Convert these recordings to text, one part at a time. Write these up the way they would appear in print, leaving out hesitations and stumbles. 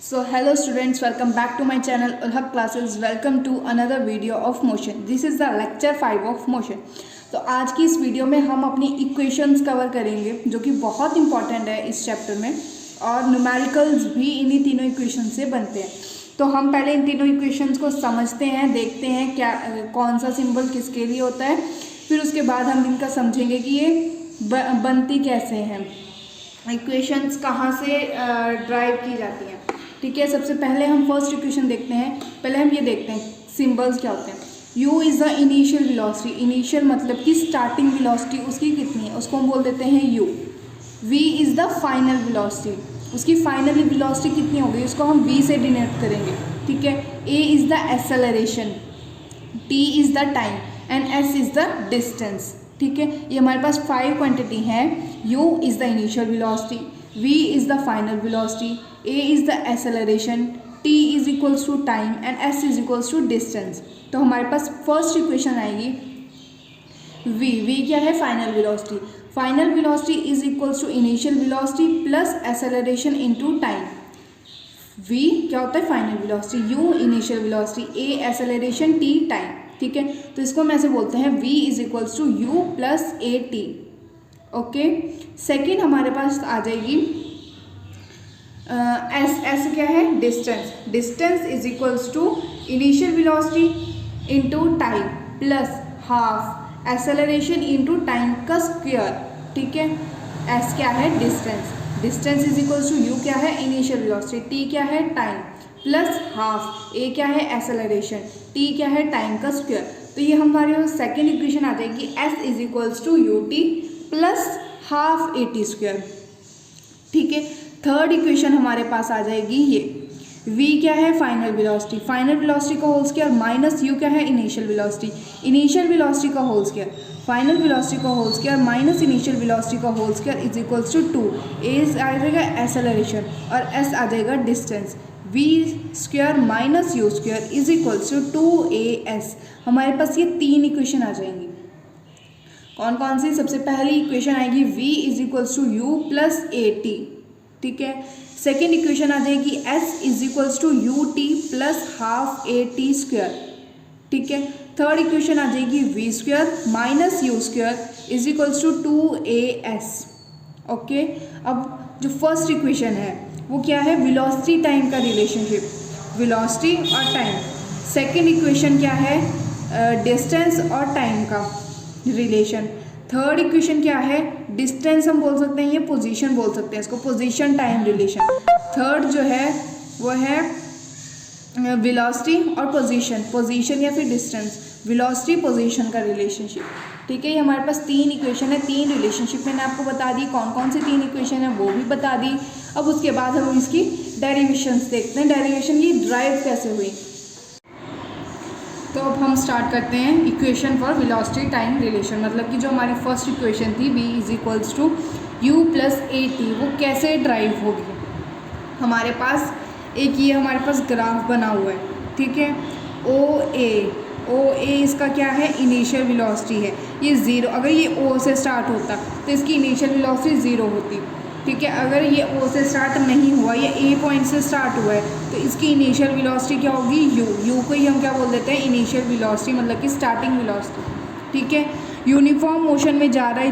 So hello students, welcome back to my channel Ulhaq Classes. Welcome to another video of motion. This is the lecture 5 of motion. तो आज की इस video में हम अपनी equations cover करेंगे जो कि बहुत इंपॉर्टेंट है इस चैप्टर में, और न्यूमेरिकल्स भी इन्हीं तीनों इक्वेशन से बनते हैं। तो हम पहले इन तीनों इक्वेशंस को समझते हैं, देखते हैं क्या कौन सा सिंबल किसके लिए होता है, फिर उसके बाद हम इनका समझेंगे कि ये बनती कैसे हैं, इक्वेशंस कहाँ से ड्राइव की जाती हैं। ठीक है, सबसे पहले हम फर्स्ट इक्वेशन देखते हैं। पहले हम ये देखते हैं सिंबल्स क्या होते हैं। u is the initial velocity, initial मतलब कि स्टार्टिंग वेलोसिटी उसकी कितनी है, उसको हम बोल देते हैं u। v is the final velocity, उसकी फाइनल वेलोसिटी कितनी होगी उसको हम v से डिनोट करेंगे। ठीक है, a is the acceleration, t is the time and s is the distance. ठीक है, ये हमारे पास 5 क्वांटिटी हैं। u is the initial velocity, v is the final velocity, a is the acceleration, t is equals to time and s is equals to distance. तो हमारे पास first equation आएगी v क्या है, final velocity. Final velocity is equals to initial velocity plus acceleration into time. v क्या होता है, final velocity, u initial velocity, a acceleration, t time. ठीक है, तो इसको हम ऐसे बोलते हैं v is equals to u plus a t। Okay, second हमारे पास आ जाएगी एस क्या है, distance. Distance is equals to initial velocity into time plus half acceleration into time का स्क्वायर। ठीक है, एस क्या है, distance. Distance is equals to U क्या है, इनिशियल वेलोसिटी, टी क्या है, टाइम प्लस हाफ, ए क्या है, एक्सेलरेशन, टी क्या है, टाइम का स्क्वायर। तो ये हमारे सेकेंड इक्वेशन आ जाएगी S is equals to U T plus half A T square. ठीक है, थर्ड इक्वेशन हमारे पास आ जाएगी ये v क्या है, फाइनल वेलोसिटी, फाइनल वेलोसिटी का होल स्क्वायर माइनस u क्या है, इनिशियल वेलोसिटी, इनिशियल वेलोसिटी का होल स्क्वायर, फाइनल वेलोसिटी का whole square minus initial velocity का whole square is equals to 2। a आ जाएगा एक्सेलरेशन और s आ जाएगा distance. v square minus u square is equals to 2as। हमारे पास ये तीन इक्वेशन आ जाएंगी। कौन कौन सी, सबसे पहली इक्वेशन आएगी v is equals to u plus A T. ठीक है, सेकेंड इक्वेशन आ जाएगी s is equals to U T plus half A T square. ठीक है, थर्ड इक्वेशन आ जाएगी v square minus U square is equals to 2as। Okay, अब जो फर्स्ट इक्वेशन है वो क्या है, वेलोसिटी टाइम का रिलेशनशिप, वेलोसिटी और टाइम। सेकेंड इक्वेशन क्या है, डिस्टेंस और टाइम का रिलेशन। थर्ड इक्वेशन क्या है, डिस्टेंस हम बोल सकते हैं, ये पोजीशन बोल सकते हैं इसको, पोजीशन टाइम रिलेशन। थर्ड जो है वो है वेलोसिटी और पोजीशन, पोजीशन या फिर डिस्टेंस, वेलोसिटी पोजीशन का रिलेशनशिप। ठीक है, ये हमारे पास तीन इक्वेशन है, तीन रिलेशनशिप मैंने आपको बता दी, कौन कौन सी तीन इक्वेशन है वो भी बता दी। अब उसके बाद हम इसकी डेरिवेशंस देखते हैं, डेरिवेशन की ड्राइव कैसे हुई। तो अब हम स्टार्ट करते हैं equation for velocity time relation, मतलब कि जो हमारी फर्स्ट इक्वेशन थी v is equals to U plus A T, वो कैसे ड्राइव होगी। हमारे पास एक ये हमारे पास ग्राफ बना हुआ है। ठीक है, ओ ए इसका क्या है, इनिशियल वेलोसिटी है, ये ज़ीरो, अगर ये ओ से स्टार्ट होता तो इसकी इनिशियल वेलोसिटी ज़ीरो होती। ठीक है, अगर ये ओ से स्टार्ट नहीं हुआ, ये ए पॉइंट से स्टार्ट हुआ है तो इसकी इनिशियल वेलोसिटी क्या होगी, यू को ही हम क्या बोल देते हैं, इनिशियल वेलोसिटी मतलब कि स्टार्टिंग वेलोसिटी। ठीक है, यूनिफॉर्म मोशन में जा रहा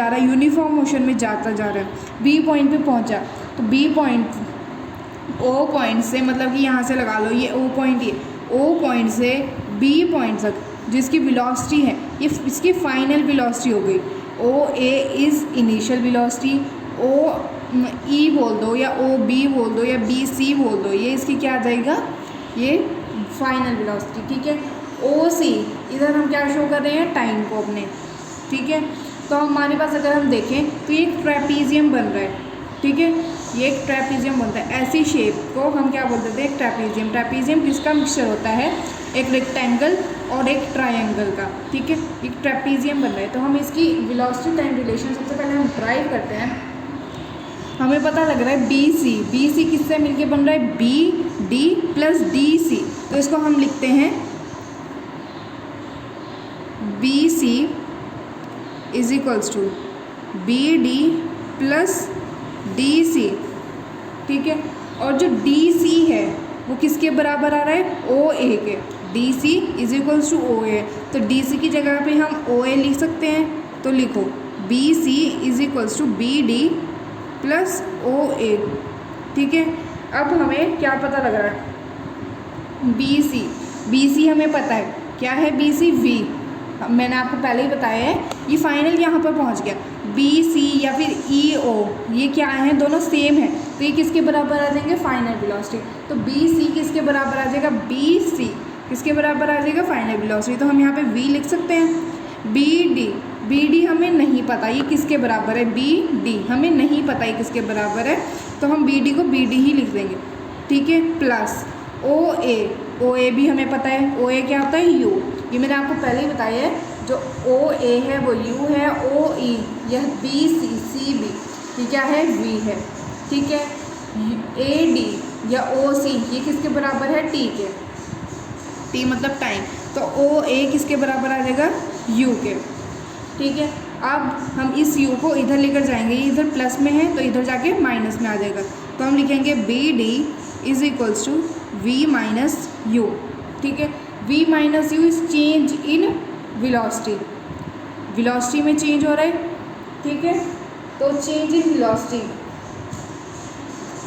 है, यूनिफॉर्म मोशन में जाता जा रहा है, बी पॉइंट पे पहुंचा तो बी पॉइंट ओ पॉइंट से, मतलब कि यहाँ से लगा लो ये ओ पॉइंट, ये ओ पॉइंट से बी पॉइंट तक जिसकी वेलोसिटी है ये इसकी फाइनल वेलोसिटी हो गई। ओ ए इज़ इनिशियल वेलोसिटी, ओ ई बोल दो या ओ बी बोल दो या बी सी बोल दो, ये इसकी क्या आ जाएगा, ये फाइनल वेलोसिटी। ठीक है, ओ सी इधर हम क्या शो कर रहे हैं, टाइम को अपने। ठीक है, तो हमारे पास अगर हम देखें तो ये एक ट्रेपीजियम बन रहा है। ठीक है, ये एक ट्रेपीजियम बनता है, ऐसी शेप को हम क्या बोल देते हैं, एक ट्रेपीजियम। ट्रेपीजियम किसका मिक्सचर होता है, एक रेक्टेंगल और एक ट्रायंगल का। ठीक है, एक ट्रेपीजियम बन रहा है। तो हम इसकी वेलोसिटी टाइम रिलेशन सबसे पहले हम ड्राइव करते हैं। हमें पता लग रहा है बी सी किससे मिलके बन रहा है, B D plus D C, तो इसको हम लिखते हैं B C is equals to B D plus D C. ठीक है, और जो डी सी है वो किसके बराबर आ रहा है, O A K. D C is equals to O A, तो डी सी की जगह पे हम ओ ए लिख सकते हैं, तो लिखो B C is equals to B D plus O A. ठीक है, अब हमें क्या पता लग रहा है, बी सी हमें पता है क्या है, बी सी वी, मैंने आपको पहले ही बताया है, ये फाइनल यहाँ पर पहुँच गया। बी सी या फिर ई ओ ये क्या है, दोनों सेम है, तो ये किसके बराबर आ जाएंगे, फाइनल वेलोसिटी। तो बी सी किसके बराबर आ जाएगा, बी सी किसके बराबर आ जाएगा, फाइनल वेलोसिटी। तो हम यहाँ पे वी लिख सकते हैं। बी डी हमें नहीं पता ये किसके बराबर है, बी डी हमें नहीं पता ये किसके बराबर है, तो हम बी डी को बी डी ही लिख देंगे। ठीक है, प्लस ओ ए भी हमें पता है, ओ ए क्या होता है, यू, ये मैंने आपको पहले ही बताया है, जो ओ ए है वो यू है, ओ ई यह बी सी बी ये क्या है, वी है। ठीक है, ए डी या ओ सी ये किसके बराबर है, टी के, टी मतलब टाइम, तो ओ ए किसके बराबर आ जाएगा, यू के। ठीक है, अब हम इस u को इधर लेकर जाएंगे, ये इधर प्लस में है तो इधर जाके माइनस में आ जाएगा, तो हम लिखेंगे B D is equals to V minus U. ठीक है, v minus U is change in velocity, velocity में चेंज हो रहा है। ठीक है, तो चेंज इन वेलोसिटी।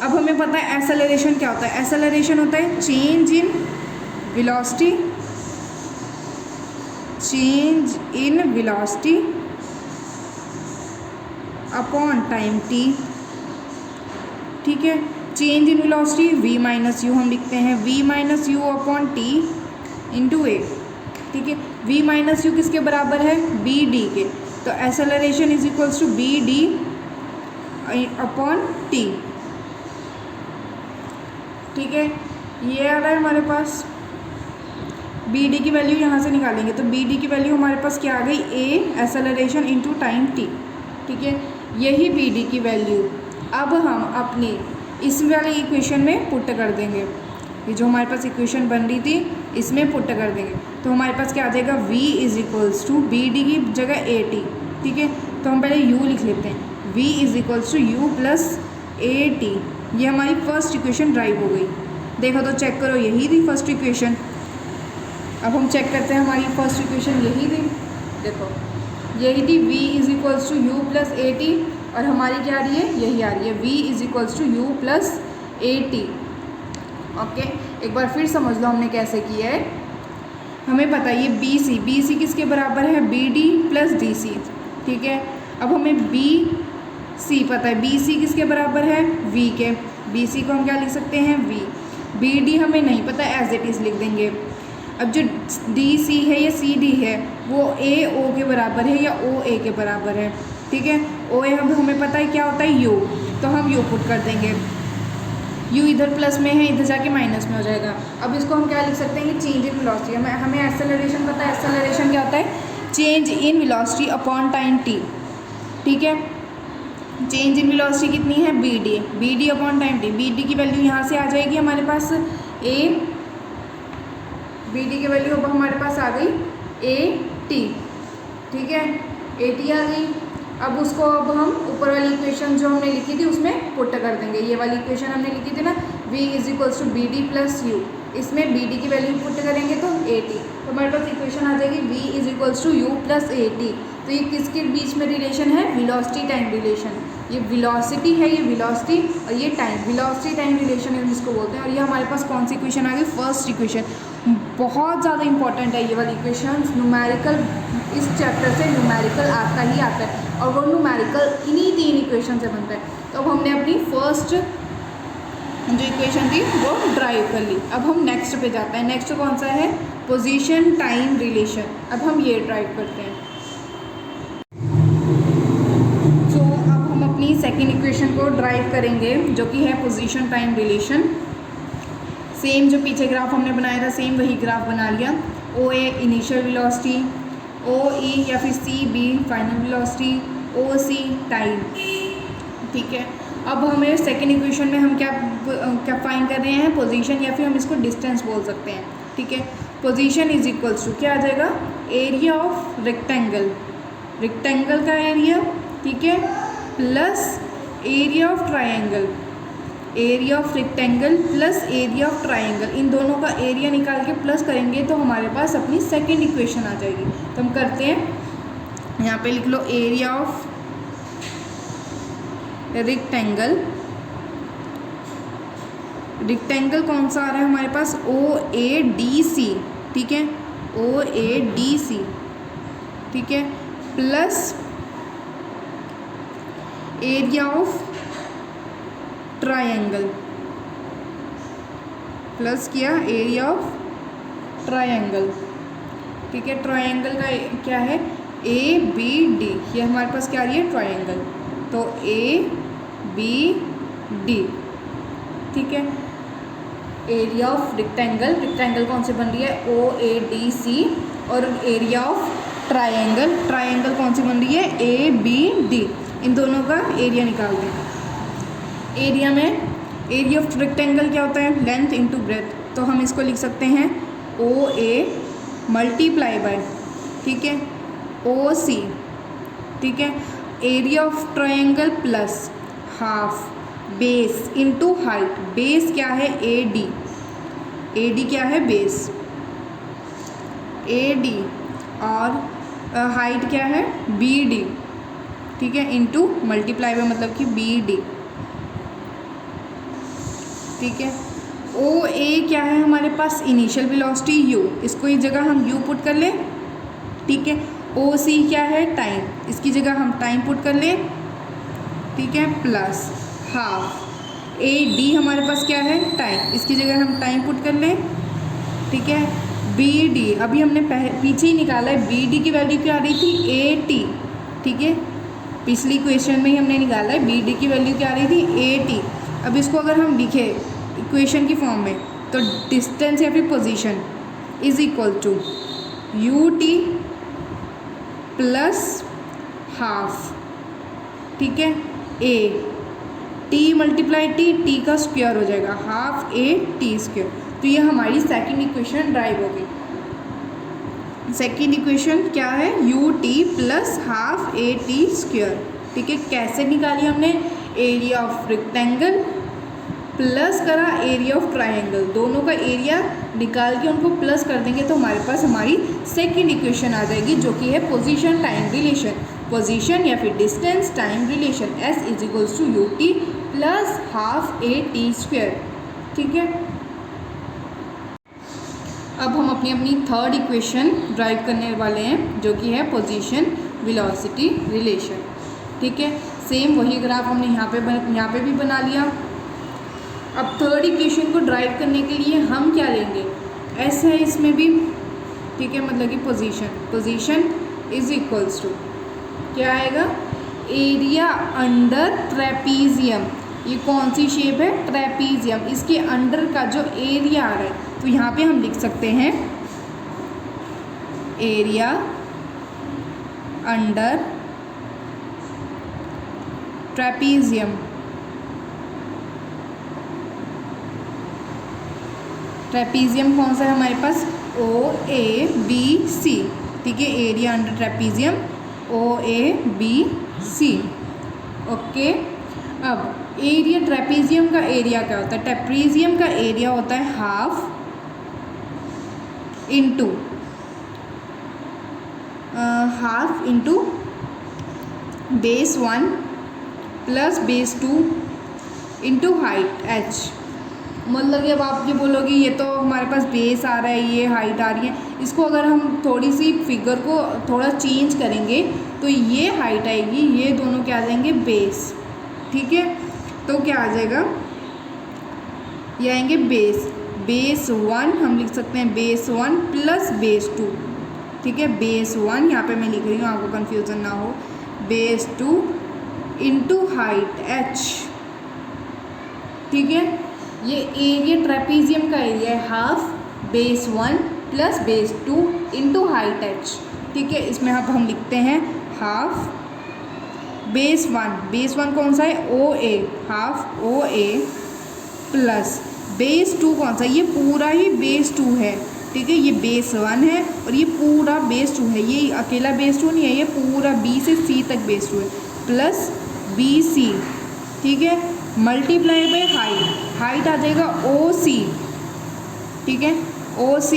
अब हमें पता है एक्सेलरेशन क्या होता है, एक्सेलरेशन होता है change in velocity, change in velocity upon time t। ठीक है, चेंज इन वेलोसिटी v माइनस यू हम लिखते हैं, v minus u upon t into a. ठीक है, v माइनस यू किसके बराबर है, बी डी के, तो acceleration is equals to B D upon T. ठीक है, ये आ रहा है हमारे पास, बी डी की वैल्यू यहाँ से निकालेंगे, तो बी डी की वैल्यू हमारे पास क्या आ गई, ए एक्सेलरेशन इंटू टाइम टी। ठीक है, यही बी डी की वैल्यू अब हम अपनी इस वाले इक्वेशन में पुट कर देंगे, ये जो हमारे पास इक्वेशन बन रही थी इसमें पुट कर देंगे, तो हमारे पास क्या आ जाएगा, v is equals to B D की जगह ए टी। ठीक है, तो हम पहले u लिख लेते हैं, v is equals to U plus A T, ये हमारी फर्स्ट इक्वेशन ड्राइव हो गई। देखो तो चेक करो, यही थी फर्स्ट इक्वेशन। अब हम चेक करते हैं, हमारी फर्स्ट इक्वेशन यही थी, देखो यही थी, v is equals to U plus A T, और हमारी क्या आ रही है, यही आ रही है, v is equals to U plus A T. Okay, एक बार फिर समझ लो हमने कैसे किया है। हमें पता है ये बी सी किसके बराबर है, B D plus D C. ठीक है, अब हमें बी सी पता है, बी सी किसके बराबर है, वी के, बी सी को हम क्या लिख सकते हैं, वी। बी डी हमें नहीं पता, एज इट इज़ लिख देंगे। अब जो डी सी है या सी डी है वो ए ओ के बराबर है या ओ ए के बराबर है। ठीक है, ओ ए हमें पता है क्या होता है, यू, तो हम यू पुट कर देंगे, यू इधर प्लस में है, इधर जाके माइनस में हो जाएगा। अब इसको हम क्या लिख सकते हैं, चेंज इन वेलोसिटी। हमें एक्सेलरेशन पता है, एक्सेलरेशन क्या होता है, change in velocity upon time T. ठीक है, चेंज इन वेलोसिटी कितनी है, B D upon time T. B D की वैल्यू यहाँ से आ जाएगी हमारे पास, ए, बी डी की वैल्यू अब हमारे पास आ गई ए टी। ठीक है, ए टी आ गई। अब उसको अब हम ऊपर वाली इक्वेशन जो हमने लिखी थी उसमें पुट कर देंगे, ये वाली इक्वेशन हमने लिखी थी ना, v is equals to B D plus U, इसमें बी डी की वैल्यू पुट करेंगे तो ए टी, तो हमारे पास इक्वेशन आ जाएगी v is equals to U plus A T. तो ये किसके बीच में रिलेशन है, वेलोसिटी टाइम रिलेशन। ये वेलोसिटी है, ये वेलोसिटी, और ये टाइम, वेलोसिटी टाइम रिलेशन हम इसको बोलते हैं। और ये हमारे पास कौन सी इक्वेशन आ गई, फर्स्ट इक्वेशन। बहुत ज़्यादा इंपॉर्टेंट है ये वाली इक्वेशन, न्यूमेरिकल, इस चैप्टर से न्यूमेरिकल आता ही आता है, और वो न्यूमेरिकल इन्हीं 3 इक्वेशन से बनता है। तो अब हमने अपनी फर्स्ट जो इक्वेशन थी वो ड्राइव कर ली। अब हम नेक्स्ट पे जाते हैं। नेक्स्ट कौन सा है, पोजीशन टाइम रिलेशन। अब हम ये ड्राइव करते हैं। तो अब हम अपनी सेकेंड इक्वेशन को ड्राइव करेंगे जो कि है पोजीशन टाइम रिलेशन। सेम जो पीछे ग्राफ हमने बनाया था सेम वही ग्राफ बना लिया। ओ ए इनिशियल वेलोसिटी, ओ ई या फिर सी बी फाइनल वेलोसिटी, ओ सी टाइम। ठीक है, अब हमें सेकेंड इक्वेशन में हम क्या फाइंड कर रहे हैं, पोजीशन, या फिर हम इसको डिस्टेंस बोल सकते हैं। ठीक है, पोजीशन इज इक्वल्स टू क्या आ जाएगा, एरिया ऑफ रेक्टेंगल, रेक्टेंगल का एरिया, ठीक है, plus area of triangle, area of rectangle plus area of triangle, इन दोनों का एरिया निकाल के प्लस करेंगे तो हमारे पास अपनी सेकेंड इक्वेशन आ जाएगी। तो हम करते हैं, यहाँ पे लिख लो एरिया ऑफ रेक्टेंगल, रेक्टेंगल कौन सा आ रहा है हमारे पास, OADC, ठीक है, OADC, ठीक है, plus area of triangle, plus किया एरिया ऑफ ट्रायंगल, ठीक है। ट्रायंगल का क्या है, ABD, ये हमारे पास क्या आ रही है ट्रायंगल, तो ABD, ठीक है। एरिया ऑफ रेक्टेंगल, रेक्टेंगल कौन से बन रही है, OADC, और एरिया ऑफ ट्रायंगल, ट्रायंगल कौन सी बन रही है, ABD, इन दोनों का एरिया निकाल दें। एरिया में एरिया ऑफ रेक्टेंगल क्या होता है, लेंथ इंटू ब्रेथ, तो हम इसको लिख सकते हैं OA मल्टीप्लाई बाय, ठीक है, OC, ठीक है। Area of triangle plus half base into height, base क्या है AD, AD क्या है बेस AD, और हाइट क्या है BD, ठीक है, इंटू मल्टीप्लाई बाय मतलब कि BD, ठीक है। OA क्या है हमारे पास, इनिशियल वेलोसिटी U, इसको इस जगह हम U पुट कर लें, ठीक है। OC क्या है टाइम, इसकी जगह हम टाइम पुट कर लें, ठीक है, प्लस हाफ AD हमारे पास क्या है टाइम, इसकी जगह हम टाइम पुट कर लें, ठीक है। BD अभी हमने पीछे ही निकाला है, BD की वैल्यू क्या आ रही थी 80, ठीक है, पिछली क्वेश्चन में ही हमने निकाला है, BD की वैल्यू क्या आ रही थी 80। अब इसको अगर हम लिखे इक्वेशन की फॉर्म में, तो डिस्टेंस या फिर position is equal to UT plus half, ठीक है, A T मल्टीप्लाई T का स्क्वायर हो जाएगा, हाफ AT स्क्वायर, तो ये हमारी सेकंड इक्वेशन ड्राइव होगी। सेकंड इक्वेशन क्या है, UT plus half AT square, ठीक है। कैसे निकाली हमने, एरिया ऑफ रेक्टेंगल प्लस करा एरिया ऑफ ट्रायंगल, दोनों का एरिया निकाल के उनको प्लस कर देंगे तो हमारे पास हमारी सेकंड इक्वेशन आ जाएगी, जो कि है पोजीशन टाइम रिलेशन, पोजीशन या फिर distance time relation, S is equals to UT plus half AT square, ठीक है। अब हम अपनी थर्ड इक्वेशन ड्राइव करने वाले हैं, जो कि है पोजीशन वेलोसिटी रिलेशन, ठीक है। सेम वही ग्राफ हमने यहाँ पे भी बना लिया। अब थर्ड इक्वेशन को ड्राइव करने के लिए हम क्या लेंगे, S है इसमें भी, ठीक है, मतलब कि पोजीशन इज इक्वल्स टू क्या आएगा, एरिया अंडर ट्रेपीजियम, ये कौन सी शेप है ट्रेपीजियम, इसके अंडर का जो एरिया आ रहा है, तो यहाँ पे हम लिख सकते हैं एरिया अंडर ट्रेपीजियम, ट्रेपीजियम कौन सा है हमारे पास, OABC, ठीक है, area under trapezium OABC, okay. अब एरिया ट्रेपीजियम का एरिया क्या होता है, ट्रेपीजियम का एरिया होता है half into base 1 plus base 2 into height H, मतलब कि अब आप ये बोलोगे ये तो हमारे पास बेस आ रहा है, ये हाइट आ रही है, इसको अगर हम थोड़ी सी फिगर को थोड़ा चेंज करेंगे तो ये हाइट आएगी, ये दोनों क्या आ जाएंगे बेस, ठीक है। तो क्या आ जाएगा, ये आएंगे बेस 1, हम लिख सकते हैं बेस 1 प्लस बेस 2, ठीक है, बेस 1 यहाँ पे मैं लिख रही हूँ आपको कन्फ्यूज़न ना हो, बेस 2 इंटू हाइट H, ठीक है। ये एरिया ट्रेपीजियम का एरिया है half base 1 plus base 2 into height H, ठीक है। इसमें अब हम लिखते हैं हाफ बेस 1 कौन सा है OA, half OA plus base 2 कौन सा, ये पूरा ही बेस 2 है, ठीक है, ये बेस 1 है और ये पूरा बेस 2 है, ये अकेला बेस 2 नहीं है, ये पूरा B से C तक बेस 2 है, प्लस BC, ठीक है, मल्टीप्लाई बाय हाइट, हाइट आ जाएगा OC, ठीक है, OC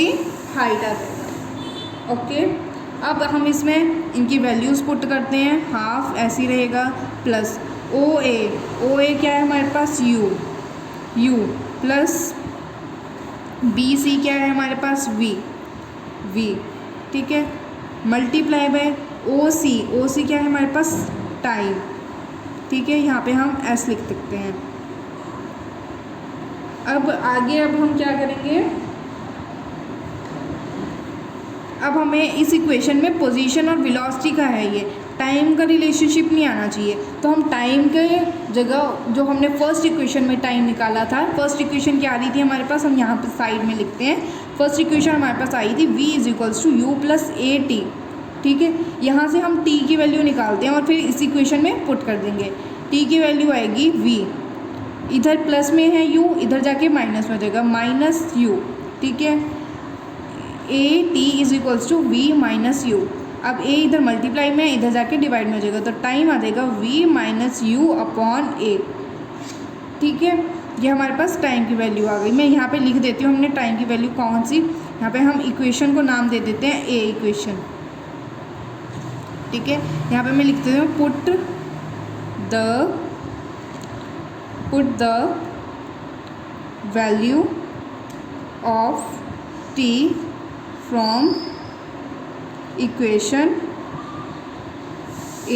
हाइट आ जाएगा। ओके, अब हम इसमें इनकी वैल्यूज़ पुट करते हैं, हाफ ऐसे ही रहेगा प्लस OA क्या है हमारे पास U प्लस BC क्या है हमारे पास V, ठीक है, मल्टीप्लाई बाय OC क्या है हमारे पास टाइम, ठीक है, यहाँ पे हम S लिख सकते हैं। अब आगे हम क्या करेंगे, अब हमें इस इक्वेशन में पोजीशन और वेलोसिटी का है, ये टाइम का रिलेशनशिप नहीं आना चाहिए, तो हम टाइम के जगह जो हमने फर्स्ट इक्वेशन में टाइम निकाला था, फर्स्ट इक्वेशन क्या आ रही थी हमारे पास, हम यहाँ पे साइड में लिखते हैं। फर्स्ट इक्वेशन हमारे पास आई थी V = U + AT, ठीक है, यहाँ से हम t की वैल्यू निकालते हैं और फिर इस इक्वेशन में पुट कर देंगे। t की वैल्यू आएगी V, इधर प्लस में है U, इधर जाके माइनस में हो जाएगा -U, ठीक है, AT = V - U। अब A इधर मल्टीप्लाई में, इधर जाके डिवाइड में हो जाएगा, तो टाइम आ जाएगा V - U/A, ठीक है, ये हमारे पास टाइम की वैल्यू आ गई। मैं यहाँ पे लिख देती हूँ हमने टाइम की वैल्यू कौन सी, यहाँ पे हम इक्वेशन को नाम दे देते हैं A इक्वेशन, ठीक है, यहाँ पे मैं लिख देती हूँ put the value of T from equation A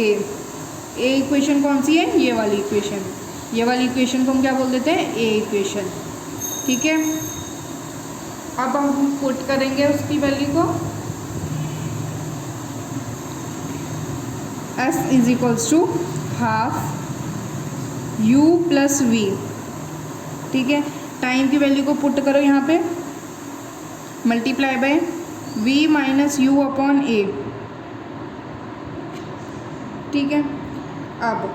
equation कौन सी है, ये वाली इक्वेशन, ये वाली इक्वेशन को हम क्या बोल देते हैं, A इक्वेशन, ठीक है। अब हम पुट करेंगे उसकी वैल्यू को, S = ½ U + V, ठीक है, टाइम की वैल्यू को पुट करो यहाँ पे, मल्टीप्लाई बाय V - U/A, ठीक है। अब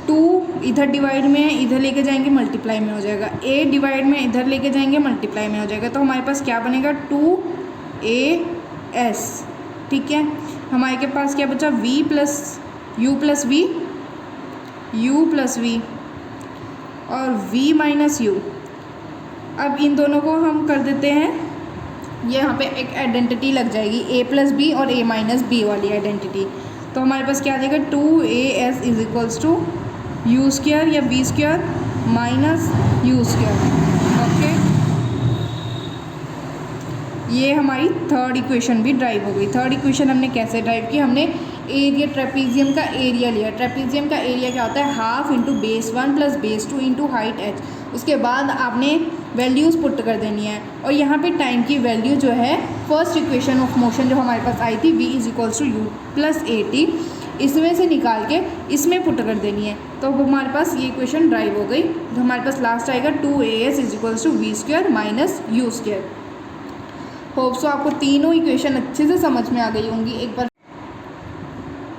2 इधर डिवाइड में है, इधर लेके जाएंगे मल्टीप्लाई में हो जाएगा, A डिवाइड में इधर लेके जाएंगे मल्टीप्लाई में हो जाएगा, तो हमारे पास क्या बनेगा 2AS, ठीक है। हमारे के पास क्या बचा V + U + V और V - U। अब इन दोनों को हम कर देते हैं, ये यहाँ पे एक आइडेंटिटी लग जाएगी A + B और A - B वाली आइडेंटिटी, तो हमारे पास क्या आ जाएगा 2AS = U² या V² - U², ओके। ये हमारी थर्ड इक्वेशन भी ड्राइव हो गई। थर्ड इक्वेशन हमने कैसे ड्राइव की, हमने एरिया ट्रेपीजियम का एरिया लिया। ट्रेपीजियम का एरिया क्या होता है, ½ × base 1 + base 2 × हाइट h। उसके बाद आपने वैल्यूज़ पुट कर देनी है, और यहाँ पे टाइम की वैल्यू जो है फर्स्ट इक्वेशन ऑफ मोशन जो हमारे पास आई थी V = U + AT, इसमें से निकाल के इसमें पुट कर देनी है, तो अब हमारे पास ये इक्वेशन ड्राइव हो गई। तो हमारे पास लास्ट आएगा 2AS = V² - U²। Hope so आपको तीनों इक्वेशन अच्छे से समझ में आ गई होंगी। एक बार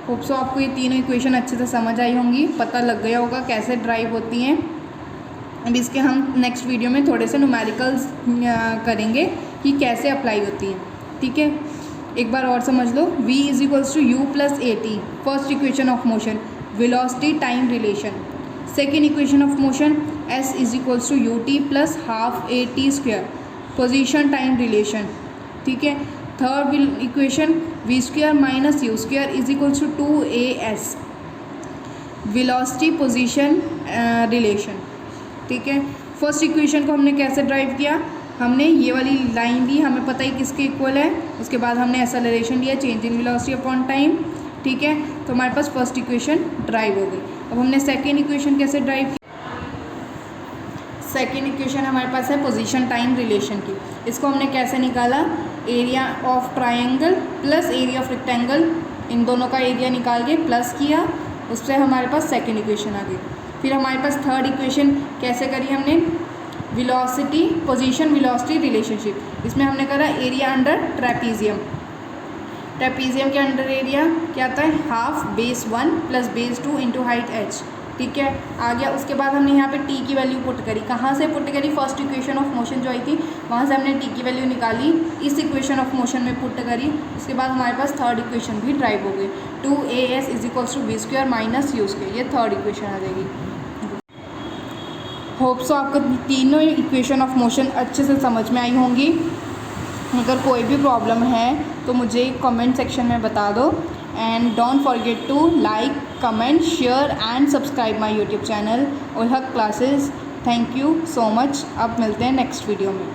होप सो आपको ये तीनों इक्वेशन अच्छे से समझ आई होंगी, पता लग गया होगा कैसे ड्राइव होती हैं। अब इसके हम नेक्स्ट वीडियो में थोड़े से न्यूमेरिकल्स करेंगे कि कैसे अप्लाई होती हैं, ठीक है। एक बार और समझ लो, V = U + AT, first equation of motion, velocity time relation. Second equation of motion, S = UT + ½ AT², position time relation, ठीक है। Third equation V² - U² = 2AS, velocity position relation, ठीक है। फर्स्ट इक्वेशन को हमने कैसे ड्राइव किया, हमने ये वाली लाइन ली, हमें पता है किसके इक्वल है, उसके बाद हमने एक्सेलरेशन लिया, change in velocity upon time, ठीक है। तो हमारे पास फर्स्ट इक्वेशन ड्राइव हो गई। अब हमने सेकेंड इक्वेशन कैसे ड्राइव की, सेकेंड इक्वेशन हमारे पास है पोजीशन टाइम रिलेशन की। इसको हमने कैसे निकाला, area of triangle plus area of rectangle, इन दोनों का एरिया निकाल के प्लस किया, उससे हमारे पास सेकेंड इक्वेशन आ गई। फिर हमारे पास थर्ड इक्वेशन कैसे करी हमने, वेलोसिटी पोजीशन वेलोसिटी रिलेशनशिप, इसमें हमने करा एरिया अंडर ट्रेपीजियम। ट्रेपीजियम के अंडर एरिया क्या आता है, ½ base 1 + base 2 × हाइट h, ठीक है, आ गया। उसके बाद हमने यहाँ पे t की वैल्यू पुट करी, कहाँ से पुट करी, फर्स्ट इक्वेशन ऑफ मोशन जो आई थी वहाँ से हमने t की वैल्यू निकाली, इस इक्वेशन ऑफ मोशन में पुट करी। उसके बाद हमारे पास थर्ड इक्वेशन भी ड्राइव हो गई, 2AS = V² - U², ये थर्ड इक्वेशन आ जाएगी। होप सो आपको तीनों इक्वेशन ऑफ मोशन अच्छे से समझ में आई होंगी। अगर कोई भी प्रॉब्लम है तो मुझे कमेंट सेक्शन में बता दो। And don't forget to like, comment, share and subscribe my YouTube channel Ulhaq classes. Thank you so much. अब मिलते हैं नेक्स्ट वीडियो में।